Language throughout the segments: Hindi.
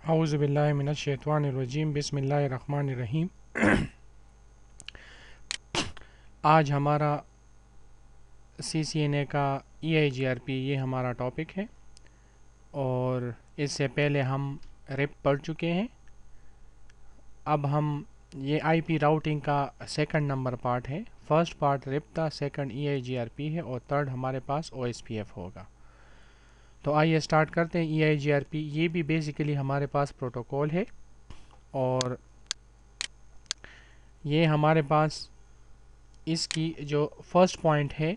औज़ु बिल्लाहि मिनश शैतानिर रजीम बिस्मिल्लाहिर रहमानिर रहीम। आज हमारा CCNA का EIGRP ये हमारा टॉपिक है और इससे पहले हम रिप पढ़ चुके हैं। अब हम ये IP राउटिंग का सेकंड नंबर पार्ट है। फर्स्ट पार्ट रिप था, सेकंड EIGRP है और थर्ड हमारे पास OSPF होगा। तो आइए स्टार्ट करते हैं। EIGRP ये भी बेसिकली हमारे पास प्रोटोकॉल है और ये हमारे पास इसकी जो फर्स्ट पॉइंट है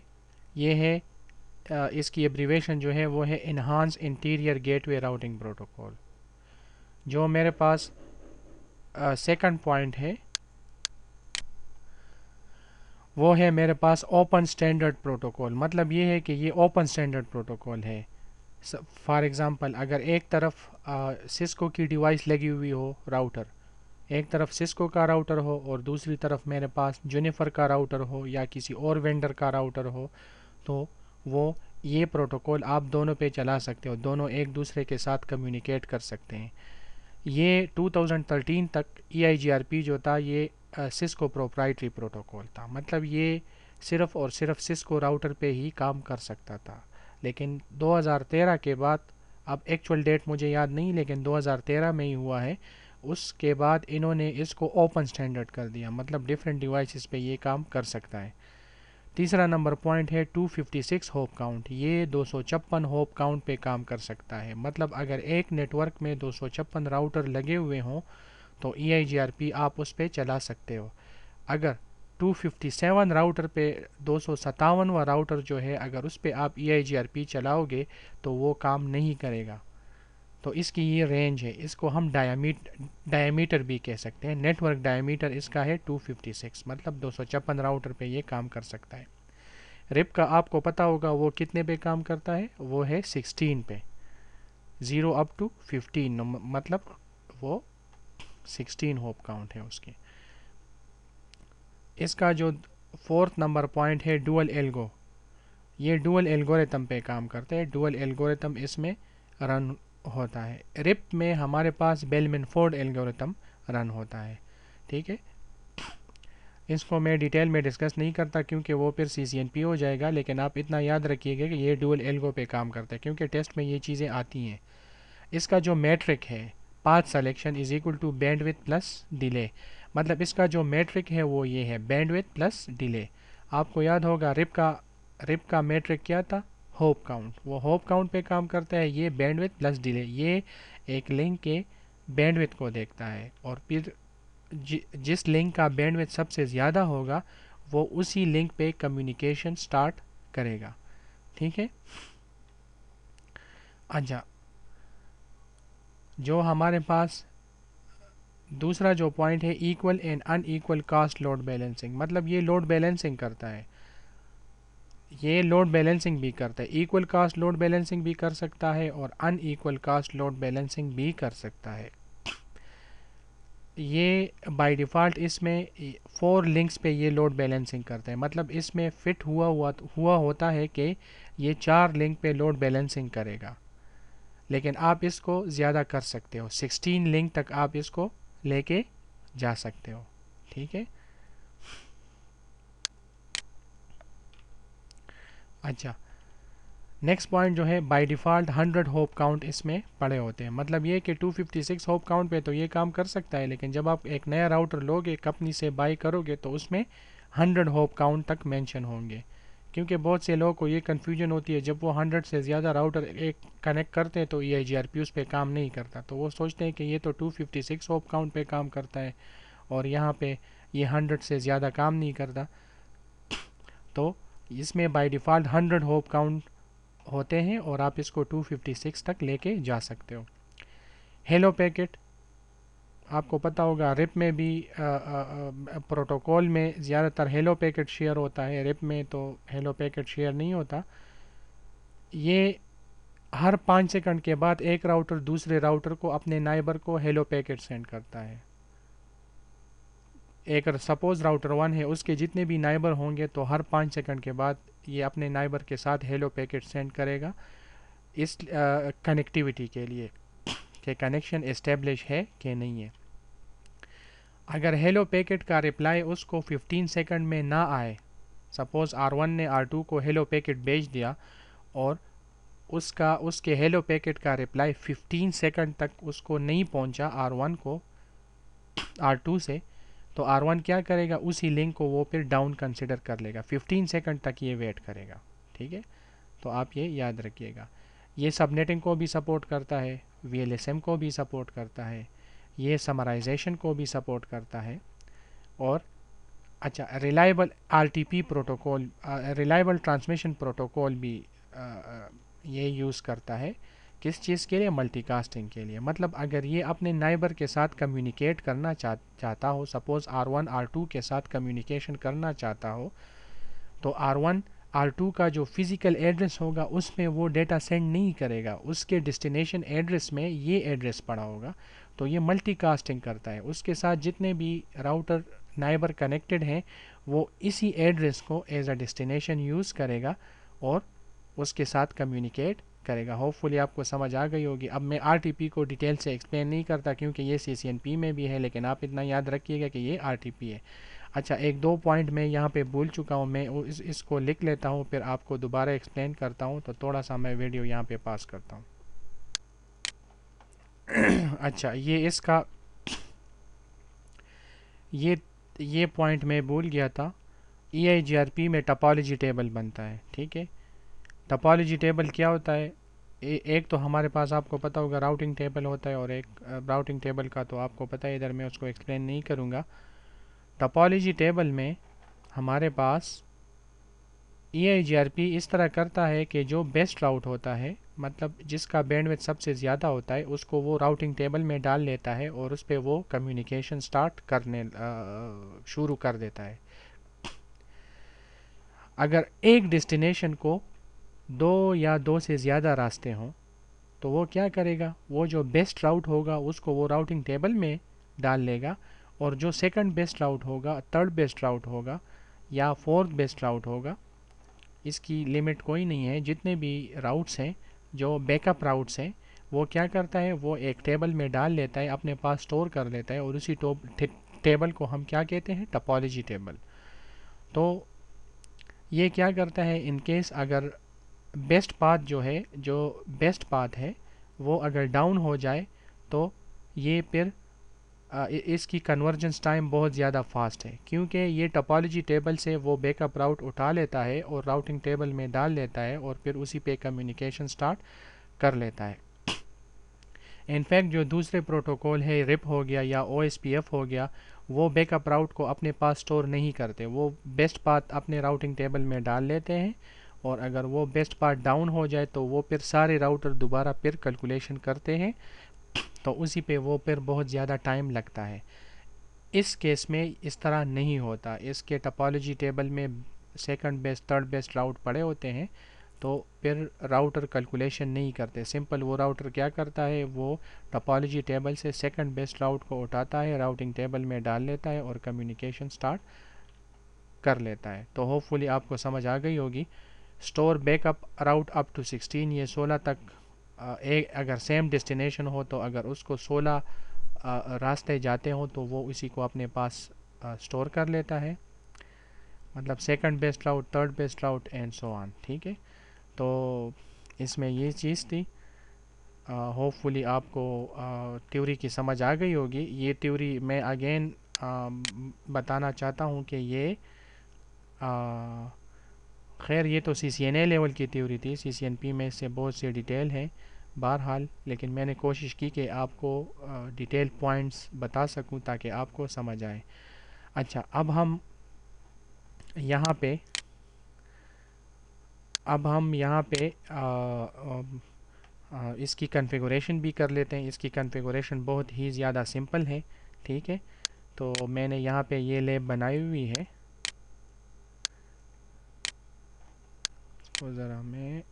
ये है इसकी एब्रीवेशन जो है वो है enhance interior gateway routing protocol. जो मेरे पास सेकंड पॉइंट है वो है मेरे पास ओपन स्टैंडर्ड प्रोटोकॉल। मतलब ये है कि ये ओपन स्टैंडर्ड प्रोटोकॉल है। फॉर एग्ज़ाम्पल अगर एक तरफ सिस्को की डिवाइस लगी हुई हो, राउटर एक तरफ सिस्को का राउटर हो और दूसरी तरफ मेरे पास जूनिपर का राउटर हो या किसी और वेंडर का राउटर हो, तो वो ये प्रोटोकॉल आप दोनों पे चला सकते हो, दोनों एक दूसरे के साथ कम्युनिकेट कर सकते हैं। ये 2013 तक EIGRP जो था ये सिस्को प्रोप्राइटरी प्रोटोकॉल था। मतलब ये सिर्फ़ और सिर्फ सिस्को राउटर पे ही काम कर सकता था। लेकिन 2013 के बाद, अब एक्चुअल डेट मुझे याद नहीं, लेकिन 2013 में ही हुआ है, उसके बाद इन्होंने इसको ओपन स्टैंडर्ड कर दिया। मतलब डिफरेंट डिवाइसेस पे ये काम कर सकता है। तीसरा नंबर पॉइंट है 256 होप काउंट। ये 256 होप काउंट पे काम कर सकता है। मतलब अगर एक नेटवर्क में 256 राउटर लगे हुए हों तो EIGRP आप उस पर चला सकते हो। अगर 257 राउटर पे 257वां राउटर जो है अगर उस पर आप EIGRP चलाओगे तो वो काम नहीं करेगा। तो इसकी ये रेंज है, इसको हम डायमीटर भी कह सकते हैं। नेटवर्क डायमीटर इसका है 256, मतलब 256 राउटर पे ये काम कर सकता है। रिप का आपको पता होगा वो कितने पे काम करता है, वो है 16 पे, 0 अप टू 15, मतलब वो 16 होप काउंट है उसकी। इसका जो फोर्थ नंबर पॉइंट है डुअल एल्गो, ये डुअल एल्गोरिथम पे काम करते हैं। डुअल एल्गोरिथम इसमें रन होता है। रिप में हमारे पास बेलमैन-फोर्ड एल्गोरिथम रन होता है। ठीक है, इसको मैं डिटेल में डिस्कस नहीं करता क्योंकि वो फिर CCNP हो जाएगा। लेकिन आप इतना याद रखिएगा कि ये डुअल एल्गो पे काम करता है क्योंकि टेस्ट में ये चीज़ें आती हैं। इसका जो मैट्रिक है path selection is equal to bandwidth plus delay. मतलब इसका जो मैट्रिक है वो ये है, बैंडविड्थ प्लस डिले। आपको याद होगा रिप का मैट्रिक क्या था, होप काउंट। वो होप काउंट पे काम करता है। ये बैंडविड्थ प्लस डिले, ये एक लिंक के बैंडविड्थ को देखता है और फिर जिस लिंक का बैंडविड्थ सबसे ज़्यादा होगा वो उसी लिंक पे कम्युनिकेशन स्टार्ट करेगा। ठीक है। अच्छा, जो हमारे पास दूसरा जो पॉइंट है equal and unequal cost load balancing. मतलब ये लोड बैलेंसिंग करता है, ये लोड बैलेंसिंग भी करता है। इक्वल कास्ट लोड बैलेंसिंग भी कर सकता है और अनइक्वल कास्ट लोड बैलेंसिंग भी कर सकता है। ये बाय डिफ़ॉल्ट इसमें 4 लिंक्स पे ये लोड बैलेंसिंग करता है। मतलब इसमें फिट हुआ होता है कि ये 4 लिंक पे लोड बैलेंसिंग करेगा। लेकिन आप इसको ज़्यादा कर सकते हो, 16 लिंक तक आप इसको लेके जा सकते हो। ठीक है। अच्छा, नेक्स्ट पॉइंट जो है बाय डिफ़ॉल्ट 100 होप काउंट इसमें पड़े होते हैं। मतलब ये कि 256 होप काउंट पे तो ये काम कर सकता है, लेकिन जब आप एक नया राउटर लोगे, कंपनी से बाय करोगे, तो उसमें 100 होप काउंट तक मेंशन होंगे। क्योंकि बहुत से लोगों को ये कन्फ्यूजन होती है, जब वो 100 से ज़्यादा राउटर एक कनेक्ट करते हैं तो EIGRP उस पर काम नहीं करता। तो वो सोचते हैं कि ये तो 256 होप काउंट पे काम करता है और यहाँ पे ये 100 से ज़्यादा काम नहीं करता। तो इसमें बाय डिफ़ॉल्ट 100 होप काउंट होते हैं और आप इसको 256 तक लेके जा सकते हो। हेलो पैकेट, आपको पता होगा रिप में भी प्रोटोकॉल में ज़्यादातर हेलो पैकेट शेयर होता है, रिप में तो हेलो पैकेट शेयर नहीं होता। ये हर 5 सेकंड के बाद एक राउटर दूसरे राउटर को, अपने नाइबर को हेलो पैकेट सेंड करता है। एक सपोज राउटर 1 है, उसके जितने भी नाइबर होंगे तो हर 5 सेकंड के बाद ये अपने नाइबर के साथ हेलो पैकेट सेंड करेगा इस कनेक्टिविटी के लिए। कि कनेक्शन इस्टेब्लिश है कि नहीं है। अगर हेलो पैकेट का रिप्लाई उसको 15 सेकंड में ना आए, सपोज़ R1 ने R2 को हेलो पैकेट भेज दिया और उसके हेलो पैकेट का रिप्लाई 15 सेकंड तक उसको नहीं पहुंचा R1 को R2 से, तो R1 क्या करेगा, उसी लिंक को वो फिर डाउन कंसिडर कर लेगा, 15 सेकंड तक ये वेट करेगा। ठीक है, तो आप ये याद रखिएगा। ये सबनेटिंग को भी सपोर्ट करता है, VLSM को भी सपोर्ट करता है, ये समराइजेशन को भी सपोर्ट करता है। और अच्छा, reliable RTP protocol, reliable transmission protocol भी ये यूज़ करता है। किस चीज़ के लिए? मल्टीकास्टिंग के लिए। मतलब अगर ये अपने नाइबर के साथ कम्युनिकेट करना चाहता हो, सपोज़ R1 R2 के साथ कम्युनिकेशन करना चाहता हो, तो R1 R2 का जो फिज़िकल एड्रेस होगा उसमें वो डेटा सेंड नहीं करेगा, उसके डेस्टिनेशन एड्रेस में ये एड्रेस पड़ा होगा। तो ये मल्टीकास्टिंग करता है, उसके साथ जितने भी राउटर नाइबर कनेक्टेड हैं वो इसी एड्रेस को एज अ डेस्टिनेशन यूज़ करेगा और उसके साथ कम्युनिकेट करेगा। होपफुली आपको समझ आ गई होगी। अब मैं RTP को डिटेल से एक्सप्लेन नहीं करता क्योंकि ये CCNP में भी है, लेकिन आप इतना याद रखिएगा कि ये RTP है। अच्छा, एक दो पॉइंट मैं यहाँ पे भूल चुका हूँ, मैं इसको लिख लेता हूँ, फिर आपको दोबारा एक्सप्लेन करता हूँ। तो थोड़ा सा मैं वीडियो यहाँ पे पास करता हूँ। अच्छा, ये पॉइंट मैं भूल गया था। EIGRP में टोपोलॉजी टेबल बनता है। ठीक है, टोपोलॉजी टेबल क्या होता है? एक तो हमारे पास आपको पता होगा राउटिंग टेबल होता है, और एक राउटिंग टेबल का तो आपको पता है, इधर मैं उसको एक्सप्लेन नहीं करूँगा। टोपोलॉजी टेबल में हमारे पास EIGRP इस तरह करता है कि जो बेस्ट राउट होता है, मतलब जिसका बैंडविड्थ सबसे ज़्यादा होता है, उसको वो राउटिंग टेबल में डाल लेता है और उस पर वो कम्युनिकेशन स्टार्ट करने शुरू कर देता है। अगर एक डेस्टिनेशन को दो या दो से ज़्यादा रास्ते हों तो वो क्या करेगा, वो जो बेस्ट राउट होगा उसको वो राउटिंग टेबल में डाल लेगा, और जो सेकंड बेस्ट राउट होगा, थर्ड बेस्ट राउट होगा या फोर्थ बेस्ट राउट होगा, इसकी लिमिट कोई नहीं है, जितने भी राउट्स हैं जो बैकअप राउट्स हैं, वो क्या करता है, वो एक टेबल में डाल लेता है, अपने पास स्टोर कर लेता है, और उसी टेबल को हम क्या कहते हैं? Topology table. तो ये क्या करता है, इन केस अगर बेस्ट पाथ जो बेस्ट पाथ है वो अगर डाउन हो जाए, तो ये फिर इसकी कन्वर्जेंस टाइम बहुत ज़्यादा फास्ट है, क्योंकि ये टोपोलॉजी टेबल से वो बैकअप राउट उठा लेता है और राउटिंग टेबल में डाल लेता है और फिर उसी पे कम्युनिकेशन स्टार्ट कर लेता है। इनफैक्ट जो दूसरे प्रोटोकॉल है, रिप हो गया या OSPF हो गया, वो बैकअप राउट को अपने पास स्टोर नहीं करते, वो बेस्ट पाथ अपने राउटिंग टेबल में डाल लेते हैं, और अगर वो बेस्ट पाथ डाउन हो जाए तो वो फिर सारे राउटर दोबारा फिर कैलकुलेशन करते हैं, तो उसी पे वो फिर बहुत ज़्यादा टाइम लगता है। इस केस में इस तरह नहीं होता, इसके टोपोलॉजी टेबल में second best third best route पड़े होते हैं, तो फिर राउटर कैलकुलेशन नहीं करते। सिंपल वो राउटर क्या करता है, वो टोपोलॉजी टेबल से सेकंड बेस्ट राउट को उठाता है, राउटिंग टेबल में डाल लेता है और कम्युनिकेशन स्टार्ट कर लेता है। तो होपफुली आपको समझ आ गई होगी। Store backup route up to 16, ये 16 तक एक अगर सेम डेस्टिनेशन हो तो अगर उसको 16 रास्ते जाते हों तो वो इसी को अपने पास स्टोर कर लेता है, मतलब second best route, third best route and so on. ठीक है, तो इसमें ये चीज़ थी। होपफुली आपको थ्योरी की समझ आ गई होगी। ये थ्योरी मैं अगेन बताना चाहता हूँ कि ये खैर ये तो CCNA लेवल की थ्योरी थी, CCNP में इससे बहुत से डिटेल हैं बहरहाल, लेकिन मैंने कोशिश की कि आपको डिटेल पॉइंट्स बता सकूं ताकि आपको समझ आए। अच्छा, अब हम यहाँ पे इसकी कॉन्फ़िगरेशन भी कर लेते हैं। इसकी कॉन्फ़िगरेशन बहुत ही ज़्यादा सिंपल है। ठीक है, तो मैंने यहाँ पे ये लैब बनाई हुई है, इसको ज़रा मैं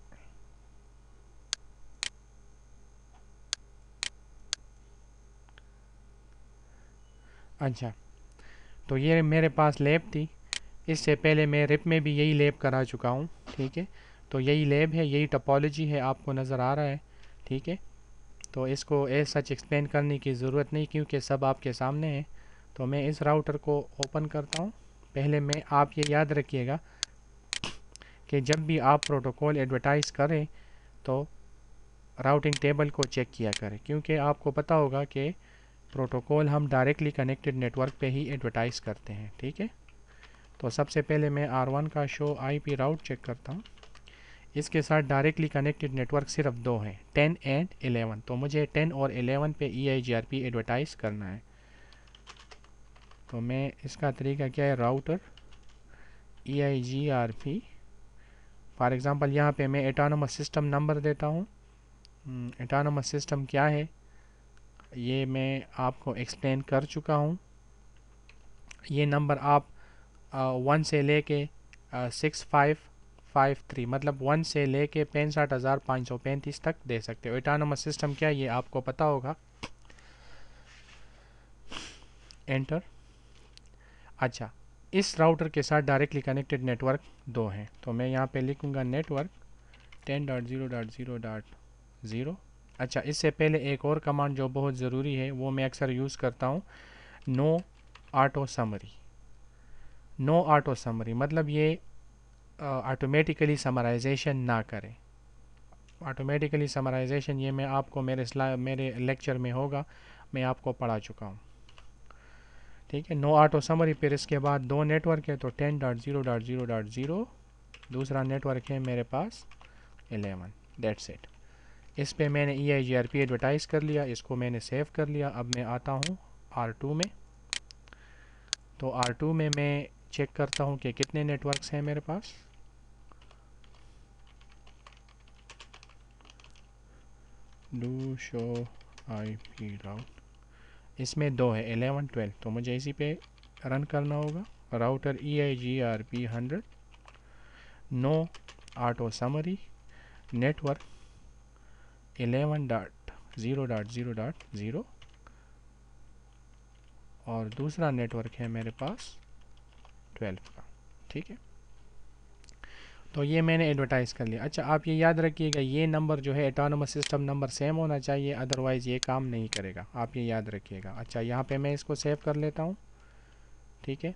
अच्छा, तो ये मेरे पास लैब थी, इससे पहले मैं रिप में भी यही लैब करा चुका हूँ। ठीक है, तो यही लैब है, यही टोपोलॉजी है, आपको नज़र आ रहा है। ठीक है, तो इसको ए सच एक्सप्लेन करने की ज़रूरत नहीं क्योंकि सब आपके सामने है। तो मैं इस राउटर को ओपन करता हूँ। पहले मैं आप ये याद रखिएगा कि जब भी आप प्रोटोकॉल एडवर्टाइज़ करें तो राउटिंग टेबल को चेक किया करें, क्योंकि आपको पता होगा कि प्रोटोकॉल हम डायरेक्टली कनेक्टेड नेटवर्क पे ही एडवर्टाइज़ करते हैं। ठीक है, तो सबसे पहले मैं R1 का शो IP राउट चेक करता हूँ। इसके साथ डायरेक्टली कनेक्टेड नेटवर्क सिर्फ दो हैं, 10 एंड 11। तो मुझे 10 और 11 पे EIGRP एडवर्टाइज़ करना है। तो मैं इसका तरीका क्या है, राउटर EIGRP फॉर एग्ज़ाम्पल यहाँ पे मैं एटोनमस सिस्टम नंबर देता हूँ। एटोनमस सिस्टम क्या है ये मैं आपको एक्सप्लेन कर चुका हूँ। ये नंबर आप 1 से लेके 6553 मतलब 1 से लेके 65,535 तक दे सकते हो। एटोनमस सिस्टम क्या है ये आपको पता होगा। एंटर। अच्छा, इस राउटर के साथ डायरेक्टली कनेक्टेड नेटवर्क दो हैं, तो मैं यहाँ पे लिखूँगा नेटवर्क 10.0.0.0। अच्छा, इससे पहले एक और कमांड जो बहुत ज़रूरी है वो मैं अक्सर यूज़ करता हूँ, no auto summary. No auto summary मतलब ये ऑटोमेटिकली समराइजेशन ना करें। ऑटोमेटिकली समराइजेशन ये मैं आपको मेरे लेक्चर में होगा, मैं आपको पढ़ा चुका हूँ। ठीक है, नो ऑटो समरी। फिर इसके बाद दो नेटवर्क है, तो 10.0.0.0, दूसरा नेटवर्क है मेरे पास 11। That's it. इस पे मैंने EIGRP एडवर्टाइज़ कर लिया, इसको मैंने सेव कर लिया। अब मैं आता हूँ R2 में। तो R2 में मैं चेक करता हूँ कि कितने नेटवर्क्स हैं मेरे पास। डू शो IP राउट, इसमें दो है 11 12, तो मुझे इसी पे रन करना होगा। Router EIGRP 100, no auto summary, network 11.0.0.0 और दूसरा नेटवर्क है मेरे पास 12 का। ठीक है, तो ये मैंने एडवर्टाइज़ कर लिया। अच्छा, आप ये याद रखिएगा ये नंबर जो है एटोनमस सिस्टम नंबर सेम होना चाहिए, अदरवाइज़ ये काम नहीं करेगा, आप ये याद रखिएगा। अच्छा, यहाँ पे मैं इसको सेव कर लेता हूँ। ठीक है,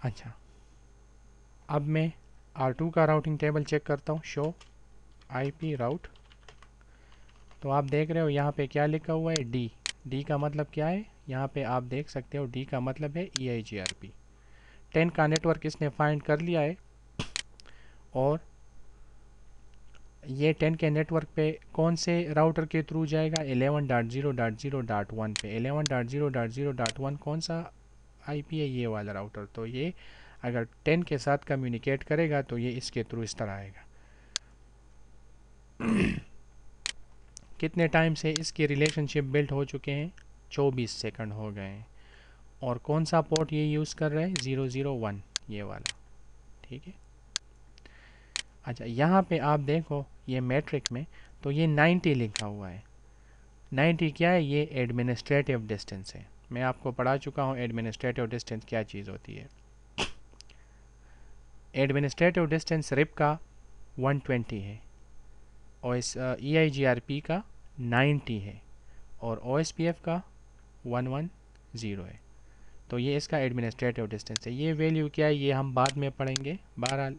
अच्छा अब मैं R2 का राउटिंग टेबल चेक करता हूँ, शो IP राउट। तो आप देख रहे हो यहाँ पे क्या लिखा हुआ है, D। D का मतलब क्या है, यहाँ पे आप देख सकते हो D का मतलब है EIGRP। 10 का नेटवर्क इसने फाइंड कर लिया है और ये 10 के नेटवर्क पे कौन से राउटर के थ्रू जाएगा, 11.0.0.1 पे। 11.0.0.1 कौन सा IP है, ये वाला राउटर। तो ये अगर 10 के साथ कम्युनिकेट करेगा तो ये इसके थ्रू इस तरह आएगा। कितने टाइम से इसकी रिलेशनशिप बिल्ड हो चुके हैं, 24 सेकंड हो गए हैं। और कौन सा पोर्ट ये यूज़ कर रहे हैं, 001 ये वाला। ठीक है, अच्छा यहाँ पे आप देखो ये मैट्रिक में, तो ये 90 लिखा हुआ है। 90 क्या है, ये एडमिनिस्ट्रेटिव डिस्टेंस है। मैं आपको पढ़ा चुका हूँ एडमिनिस्ट्रेटिव डिस्टेंस क्या चीज़ होती है। एडमिनिस्ट्रेटिव डिस्टेंस रिप का 120 है और इस EIGRP का 90 है और OSPF का 110 है। तो ये इसका एडमिनिस्ट्रेटिव डिस्टेंस है। ये वैल्यू क्या है ये हम बाद में पढ़ेंगे। बहरहाल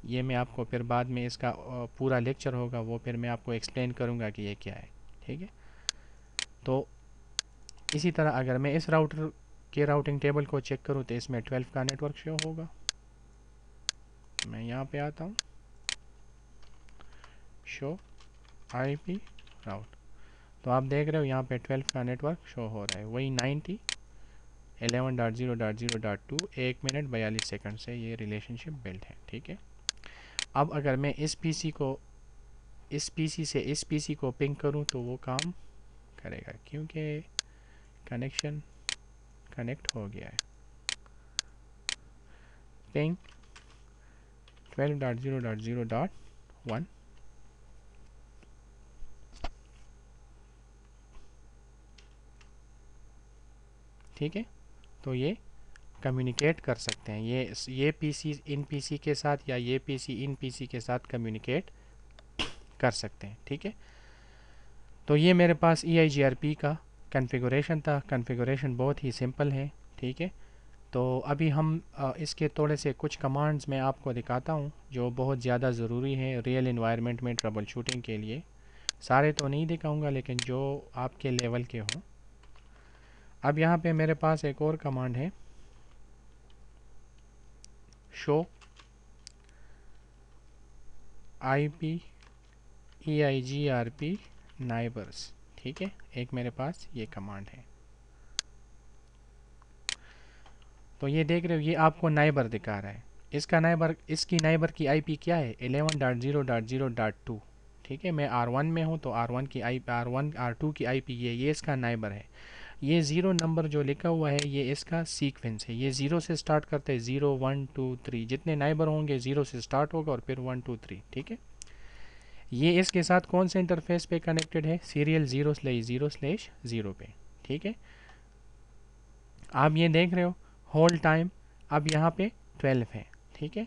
ये मैं आपको फिर बाद में इसका पूरा लेक्चर होगा वो फिर मैं आपको एक्सप्लेन करूँगा कि ये क्या है। ठीक है, तो इसी तरह अगर मैं इस राउटर के राउटिंग टेबल को चेक करूँ तो इसमें 12 का नेटवर्क शो होगा। मैं यहाँ पे आता हूँ, शो IP राउट। तो आप देख रहे हो यहाँ पे 12 का नेटवर्क शो हो रहा है, वही 90 11.0.0.2 1 मिनट 42 सेकंड से ये रिलेशनशिप बिल्ड है। ठीक है, अब अगर मैं इस PC से इस PC को पिंग करूं तो वो काम करेगा क्योंकि कनेक्शन कनेक्ट हो गया है। पिंग 12.0.0.1। ठीक है, तो ये कम्युनिकेट कर सकते हैं, ये PC इन PC के साथ या ये PC इन PC के साथ कम्युनिकेट कर सकते हैं। ठीक है, तो ये मेरे पास EIGRP का कॉन्फ़िगरेशन था। कॉन्फ़िगरेशन बहुत ही सिंपल है, ठीक है। तो अभी हम इसके थोड़े से कुछ कमांड्स मैं आपको दिखाता हूँ जो बहुत ज़्यादा ज़रूरी है रियल इन्वायरमेंट में ट्रबल शूटिंग के लिए। सारे तो नहीं दिखाऊंगा लेकिन जो आपके लेवल के हों। अब यहाँ पे मेरे पास एक और कमांड है, शो IP EIGRP नाइबर्स, ठीक है। एक मेरे पास ये कमांड है। तो ये देख रहे हो, ये आपको नाइबर दिखा रहा है। इसका नाइबर, इसकी नाइबर की IP क्या है? 11.0.0.2, ठीक है। मैं R1 में हूँ तो R1 की IP, R1 R2 की IP ये इसका नाइबर है। ये ज़ीरो नंबर जो लिखा हुआ है ये इसका सीक्वेंस है। ये ज़ीरो से स्टार्ट करते हैं, 0 1 2 3, जितने नाइबर होंगे ज़ीरो से स्टार्ट होगा और फिर 1 2 3, ठीक है। ये इसके साथ कौन से इंटरफेस पे कनेक्टेड है? सीरियल 0/0/0 पे, ठीक है। आप ये देख रहे हो होल्ड टाइम अब यहाँ पे 12 है, ठीक है।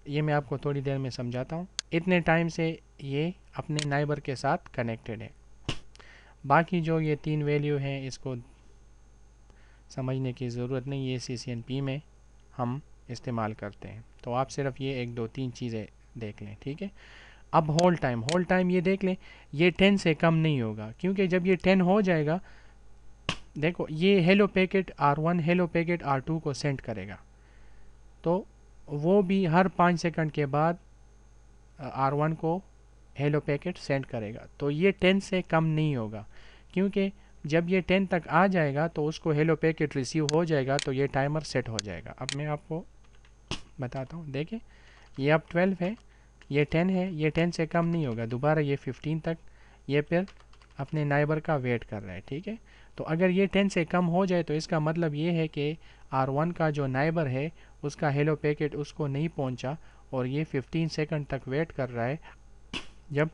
ये मैं आपको थोड़ी देर में समझाता हूँ। इतने टाइम से ये अपने नाइबर के साथ कनेक्टेड है। बाकी जो ये 3 वैल्यू हैं इसको समझने की ज़रूरत नहीं, ये CCNP में हम इस्तेमाल करते हैं। तो आप सिर्फ ये 1 2 3 चीज़ें देख लें, ठीक है। अब होल्ड टाइम ये देख लें, ये 10 से कम नहीं होगा, क्योंकि जब ये 10 हो जाएगा, देखो ये hello packet R1 hello packet R2 को सेंड करेगा, तो वो भी हर 5 सेकंड के बाद R1 को हेलो पैकेट सेंड करेगा। तो ये 10 से कम नहीं होगा, क्योंकि जब ये 10 तक आ जाएगा तो उसको हेलो पैकेट रिसीव हो जाएगा, तो ये टाइमर सेट हो जाएगा। अब मैं आपको बताता हूँ, देखें ये अब 12 है, ये 10 है, ये 10 से कम नहीं होगा। दोबारा ये 15 तक ये फिर अपने नाइबर का वेट कर रहा है, ठीक है। तो अगर ये 10 से कम हो जाए तो इसका मतलब ये है कि R1 का जो नाइबर है उसका हेलो पैकेट उसको नहीं पहुंचा और ये 15 सेकंड तक वेट कर रहा है। जब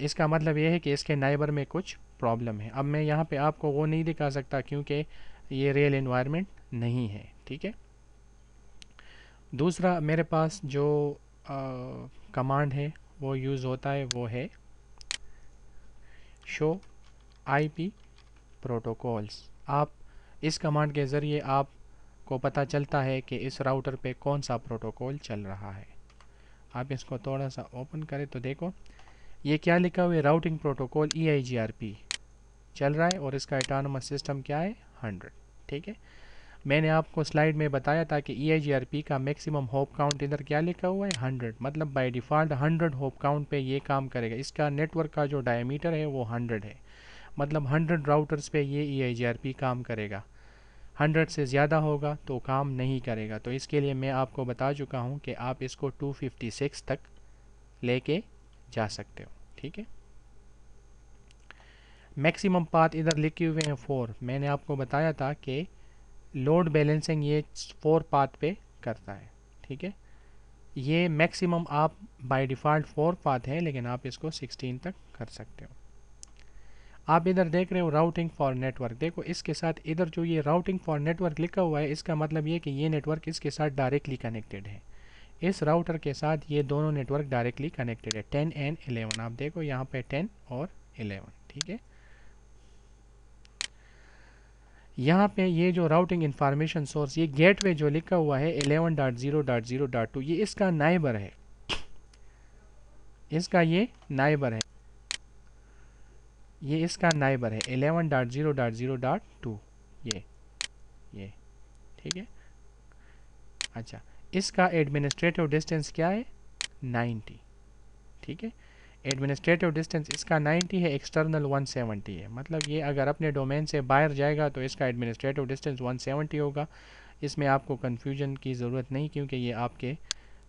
इसका मतलब ये है कि इसके नाइबर में कुछ प्रॉब्लम है। अब मैं यहाँ पे आपको वो नहीं दिखा सकता क्योंकि ये रियल एनवायरनमेंट नहीं है, ठीक है। दूसरा मेरे पास जो कमांड है वो यूज़ होता है, वो है शो IP प्रोटोकॉल्स। आप इस कमांड के ज़रिए आपको पता चलता है कि इस राउटर पे कौन सा प्रोटोकॉल चल रहा है। आप इसको थोड़ा सा ओपन करें तो देखो ये क्या लिखा हुआ है, राउटिंग प्रोटोकॉल EIGRP चल रहा है और इसका ऑटोनोमस सिस्टम क्या है? 100, ठीक है। मैंने आपको स्लाइड में बताया था कि EIGRP का मैक्सिमम होप काउंट इधर क्या लिखा हुआ है? 100, मतलब बाय डिफ़ॉल्ट 100 होप काउंट पे ये काम करेगा। इसका नेटवर्क का जो डायमीटर है वो 100 है, मतलब 100 राउटर्स पे ये EIGRP काम करेगा। 100 से ज़्यादा होगा तो काम नहीं करेगा। तो इसके लिए मैं आपको बता चुका हूँ कि आप इसको 256 तक लेके जा सकते हो, ठीक है। मैक्सिमम पाथ इधर लिखे हुए हैं 4। मैंने आपको बताया था कि लोड बैलेंसिंग ये 4 पाथ पे करता है, ठीक है। ये मैक्सिमम आप बाय डिफ़ॉल्ट 4 पाथ है, लेकिन आप इसको 16 तक कर सकते हो। आप इधर देख रहे हो राउटिंग फॉर नेटवर्क, देखो इसके साथ इधर जो ये राउटिंग फॉर नेटवर्क लिखा हुआ है इसका मतलब ये कि ये नेटवर्क इसके साथ डायरेक्टली कनेक्टेड है। इस राउटर के साथ ये दोनों नेटवर्क डायरेक्टली कनेक्टेड है, 10 एंड 11। आप देखो यहाँ पे 10 और 11, ठीक है। यहाँ पे ये जो राउटिंग इंफॉर्मेशन सोर्स, ये गेटवे जो लिखा हुआ है 11.0.0.2, ये इसका नाइबर है, इसका ये नाइबर है, ये इसका नाइबर है 11.0.0.2, ये ठीक है। अच्छा, इसका एडमिनिस्ट्रेटिव डिस्टेंस क्या है? 90, ठीक है। एडमिनिस्ट्रेटिव डिस्टेंस इसका 90 है, एक्सटर्नल 170 है। मतलब ये अगर अपने डोमेन से बाहर जाएगा तो इसका एडमिनिस्ट्रेटिव डिस्टेंस 170 होगा। इसमें आपको कन्फ्यूजन की ज़रूरत नहीं, क्योंकि ये आपके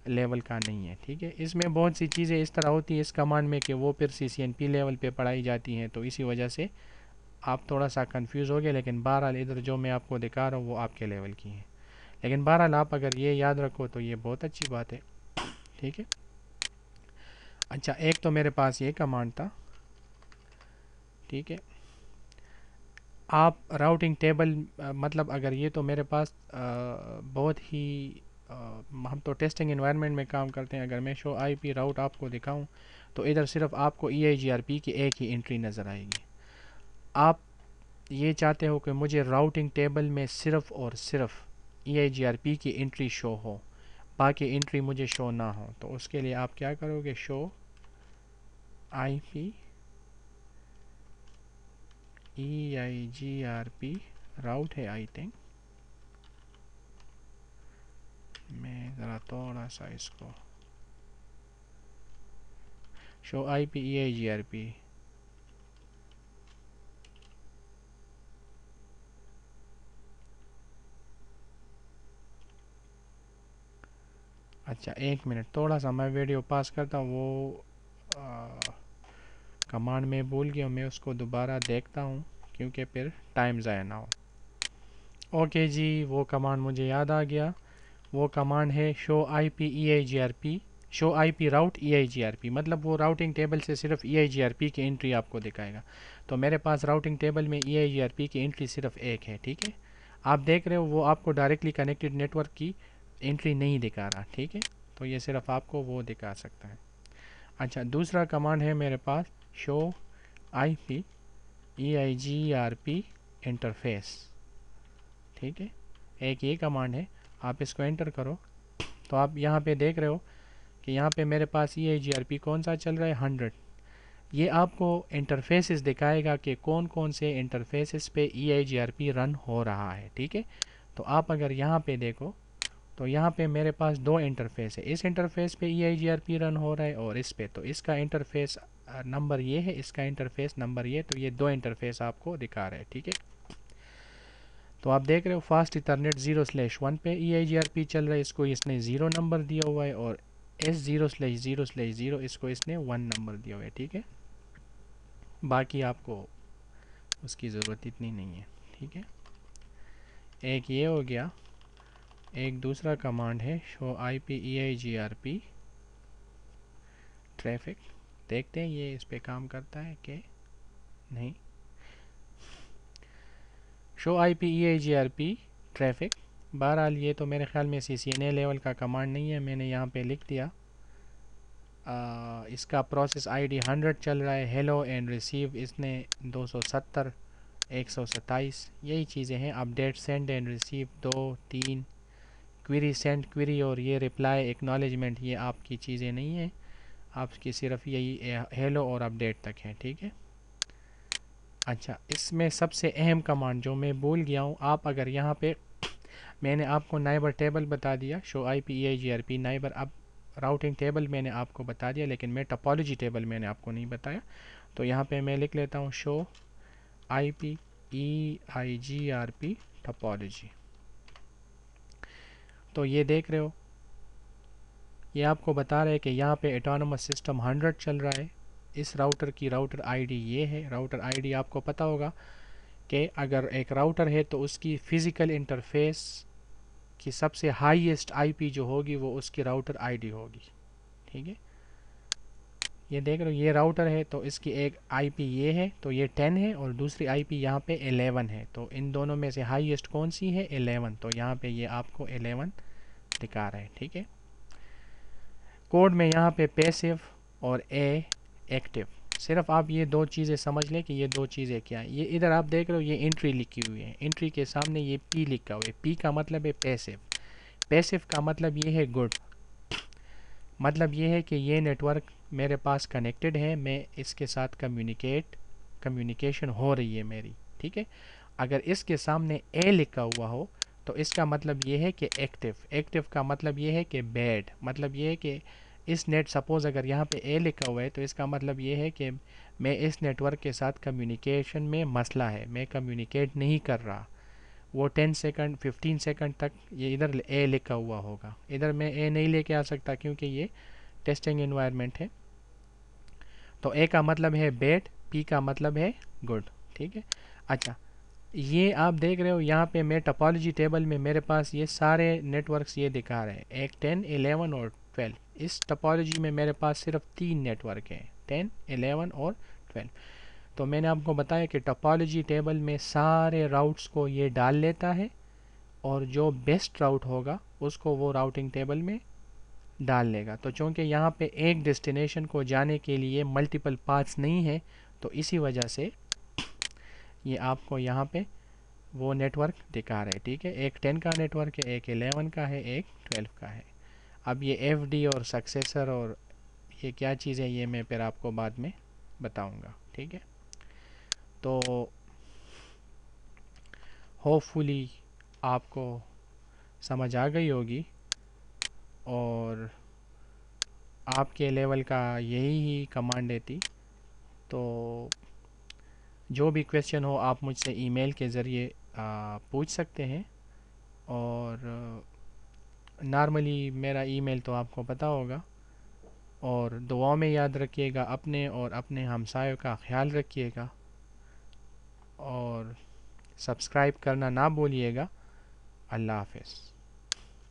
लेवल का नहीं है, ठीक है। इसमें बहुत सी चीज़ें इस तरह होती है इस कमांड में कि वो फिर CCNP लेवल पे पढ़ाई जाती हैं, तो इसी वजह से आप थोड़ा सा कंफ्यूज हो गए। लेकिन बहरहाल इधर जो मैं आपको दिखा रहा हूँ वो आपके लेवल की है। लेकिन बहरहाल आप अगर ये याद रखो तो ये बहुत अच्छी बात है, ठीक है। अच्छा, एक तो मेरे पास ये कमांड था, ठीक है। आप राउटिंग टेबल मतलब अगर ये तो मेरे पास बहुत ही हम तो टेस्टिंग एनवायरनमेंट में काम करते हैं। अगर मैं शो IP राउट आपको दिखाऊं तो इधर सिर्फ आपको EIGRP की एक ही एंट्री नज़र आएगी। आप ये चाहते हो कि मुझे राउटिंग टेबल में सिर्फ और सिर्फ EIGRP की एंट्री शो हो, बाकी एंट्री मुझे शो ना हो, तो उसके लिए आप क्या करोगे, शो IP EIGRP राउट है आई थिंक, मैं ज़रा थोड़ा सा इसको शो IP EIGRP। अच्छा एक मिनट, थोड़ा सा मैं वीडियो पास करता हूँ, वो कमांड में भूल गया, मैं उसको दोबारा देखता हूँ क्योंकि फिर टाइम ज़ाया ना हो। ओके जी, वो कमांड मुझे याद आ गया। वो कमांड है show IP EIGRP, show IP राउट EIGRP, मतलब वो राउटिंग टेबल से सिर्फ EIGRP की एंट्री आपको दिखाएगा। तो मेरे पास राउटिंग टेबल में EIGRP की एंट्री सिर्फ एक है, ठीक है। आप देख रहे हो वो आपको डायरेक्टली कनेक्टेड नेटवर्क की एंट्री नहीं दिखा रहा, ठीक है। तो ये सिर्फ आपको वो दिखा सकता है। अच्छा, दूसरा कमांड है मेरे पास शो IP EIGRP इंटरफेस, ठीक है। एक ये कमांड है, आप इसको एंटर करो तो आप यहाँ पे देख रहे हो कि यहाँ पे मेरे पास EIGRP कौन सा चल रहा है, 100। ये आपको इंटरफेसेस दिखाएगा कि कौन कौन से इंटरफेसेस पे EIGRP रन हो रहा है, ठीक है। तो आप अगर यहाँ पे देखो तो यहाँ पे मेरे पास दो इंटरफेस है, इस इंटरफेस पे EIGRP रन हो रहा है और इस पे, तो इसका इंटरफेस नंबर ये है, इसका इंटरफेस नंबर ये, तो ये दो इंटरफेस आपको दिखा रहा है, ठीक है। तो आप देख रहे हो फास्ट इथरनेट 0/1 पे EIGRP चल रहा है, इसको इसने 0 नंबर दिया हुआ है, और S0/0/0 इसको इसने 1 नंबर दिया हुआ है, ठीक है। बाकी आपको उसकी ज़रूरत इतनी नहीं है, ठीक है। एक ये हो गया। एक दूसरा कमांड है शो IP EIGRP ट्रैफिक, देखते हैं ये इस पे काम करता है कि नहीं। शो IP EIGRP ट्रैफिक, बहरहाल ये तो मेरे ख्याल में CCNA लेवल का कमांड नहीं है, मैंने यहाँ पे लिख दिया। इसका प्रोसेस ID 100 चल रहा है, हेलो एंड रिसीव इसने 270 127, यही चीज़ें हैं। Update send and receive 2 3, query send query, और ये रिप्लाई एक्नॉलेजमेंट, ये आपकी चीज़ें नहीं हैं, आपकी सिर्फ यही हेलो और अपडेट तक है, ठीक है। अच्छा, इसमें सबसे अहम कमांड जो मैं भूल गया हूँ, आप अगर यहाँ पे मैंने आपको नाइबर टेबल बता दिया, शो IP EIGRP नाइबर, अब राउटिंग टेबल मैंने आपको बता दिया, लेकिन मैं टोपोलॉजी टेबल मैंने आपको नहीं बताया। तो यहाँ पे मैं लिख लेता हूँ शो IP EIGRP टोपोलॉजी। तो ये देख रहे हो, ये आपको बता रहा है कि यहाँ पे ऑटोनोमस सिस्टम 100 चल रहा है। इस राउटर की राउटर ID ये है। राउटर ID आपको पता होगा कि अगर एक राउटर है तो उसकी फ़िज़िकल इंटरफेस की सबसे हाईएस्ट IP जो होगी वो उसकी राउटर ID होगी, ठीक है। ये देख रहे हो, ये राउटर है तो इसकी एक IP ये है, तो ये 10 है, और दूसरी IP यहाँ पे 11 है, तो इन दोनों में से हाईएस्ट कौन सी है, 11, तो यहाँ पे ये आपको 11 दिखा रहा है, ठीक है। कोड में यहाँ पे पैसिव और एक्टिव, सिर्फ आप ये दो चीज़ें समझ लें कि ये दो चीज़ें क्या हैं। ये इधर आप देख रहे हो, ये एंट्री लिखी हुई है, एंट्री के सामने ये P लिखा हुआ है, P का मतलब है पैसिव, पैसिव का मतलब ये है गुड, मतलब ये है कि ये नेटवर्क मेरे पास कनेक्टेड है, मैं इसके साथ कम्युनिकेशन हो रही है मेरी, ठीक है। अगर इसके सामने A लिखा हुआ हो तो इसका मतलब ये है कि एक्टिव, एक्टिव का मतलब ये है कि बैड, मतलब ये है कि इस नेट, सपोज़ अगर यहाँ पे A लिखा हुआ है तो इसका मतलब ये है कि मैं इस नेटवर्क के साथ कम्युनिकेशन में मसला है, मैं कम्युनिकेट नहीं कर रहा। वो 10 सेकंड 15 सेकंड तक ये इधर A लिखा हुआ होगा, इधर मैं A नहीं लेके आ सकता क्योंकि ये टेस्टिंग एनवायरनमेंट है। तो A का मतलब है बैड, P का मतलब है गुड, ठीक है। अच्छा, ये आप देख रहे हो यहाँ पे मैं टोपोलॉजी टेबल में मेरे पास ये सारे नेटवर्क्स ये दिखा रहे हैं, एक 10 11 और 12। इस टोपोलॉजी में मेरे पास सिर्फ 3 नेटवर्क हैं, 10 11 और 12। तो मैंने आपको बताया कि टोपोलॉजी टेबल में सारे राउट्स को ये डाल लेता है, और जो बेस्ट राउट होगा उसको वो राउटिंग टेबल में डाल लेगा। तो चूँकि यहाँ पे एक डेस्टिनेशन को जाने के लिए मल्टीपल पाथ्स नहीं है, तो इसी वजह से ये आपको यहाँ पे वो नेटवर्क दिखा रहे हैं। ठीक है, एक 10 का नेटवर्क है, एक 11 का है, एक 12 का है। अब ये एफडी और सक्सेसर और ये क्या चीज़ है, ये मैं फिर आपको बाद में बताऊंगा। ठीक है, तो होपफुली आपको समझ आ गई होगी और आपके लेवल का यही ही कमांड है थी। तो जो भी क्वेश्चन हो आप मुझसे ईमेल के ज़रिए पूछ सकते हैं। और नॉर्मली मेरा ईमेल तो आपको पता होगा। और दुआओं में याद रखिएगा अपने और अपने हमसायों का ख्याल रखिएगा और सब्सक्राइब करना ना भूलिएगा। अल्लाह हाफ़िज़।